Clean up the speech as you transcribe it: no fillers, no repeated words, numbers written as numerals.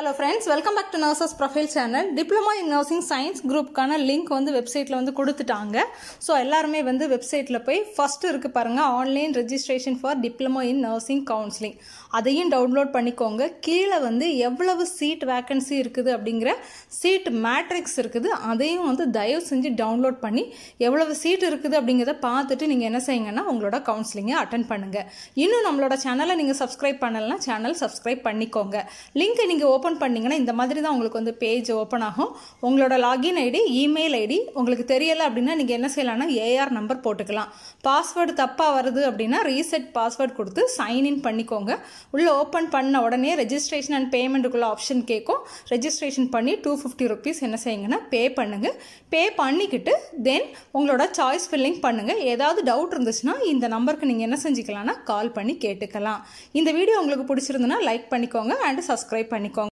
Hello friends, welcome back to Nurses Profile Channel. Diploma in Nursing Science group கான link வந்து வெப்சைட்ல வந்து கொடுத்துட்டாங்க. சோ எல்லாரும் வந்து வெப்சைட்ல போய் ஃபர்ஸ்ட் இருக்கு பாருங்க online registration for diploma in nursing counselling. அதையும் டவுன்லோட் பண்ணிக்கோங்க. கீழ வந்து எவ்வளவு சீட் வேகன்சி இருக்குது அப்படிங்கற சீட் மேட்ரிக்ஸ் இருக்குது. அதையும் வந்து தயவு செஞ்சு டவுன்லோட் பண்ணி எவ்வளவு சீட் இருக்குது அப்படிங்கறத பார்த்துட்டு நீங்க என்ன செய்யுங்கன்னா உங்களோட கவுன்சிலிங்கை அட்டெண்ட் பண்ணுங்க. இன்னும் நம்மளோட சேனலை நீங்க சப்ஸ்கிரைப் பண்ணலனா சேனல் சப்ஸ்கிரைப் பண்ணிக்கோங்க. லிங்க் நீங்க ஓபன் பண்ணீங்கன்னா இந்த மாதிரி தான் உங்களுக்கு வந்து பேஜ் ஓபன் ஆகும். உங்களோட லாகின் ஐடி, இமெயில் ஐடி உங்களுக்கு தெரியல அப்படினா நீங்க என்ன செய்யலாம்னா ஏஆர் நம்பர் போட்டுக்கலாம். பாஸ்வேர்ட் தப்பா வருது அப்படினா ரீசெட் பாஸ்வேர்ட் கொடுத்து சைன் இன் பண்ணிக்கோங்க. உள்ள ஓபன் பண்ண உடனே ரெஜிஸ்ட்ரேஷன் அண்ட் பேமெண்ட்க்குள்ள ஆப்ஷன் கேக்கும். ரெஜிஸ்ட்ரேஷன் பண்ணி 250 rupees என்ன செய்யுங்கன்னா பே பண்ணுங்க. பே பண்ணிக்கிட்டு தென் உங்களோட சாய்ஸ் ஃபில்லிங் பண்ணுங்க. ஏதாவது டவுட் இருந்துச்சுன்னா இந்த நம்பருக்கு நீங்க என்ன செஞ்சுக்கலாம்னா கால் பண்ணி கேட்டுக்கலாம். இந்த வீடியோ உங்களுக்கு பிடிச்சிருந்தனா லைக் பண்ணிக்கோங்க and subscribe பண்ணிக்கோங்க.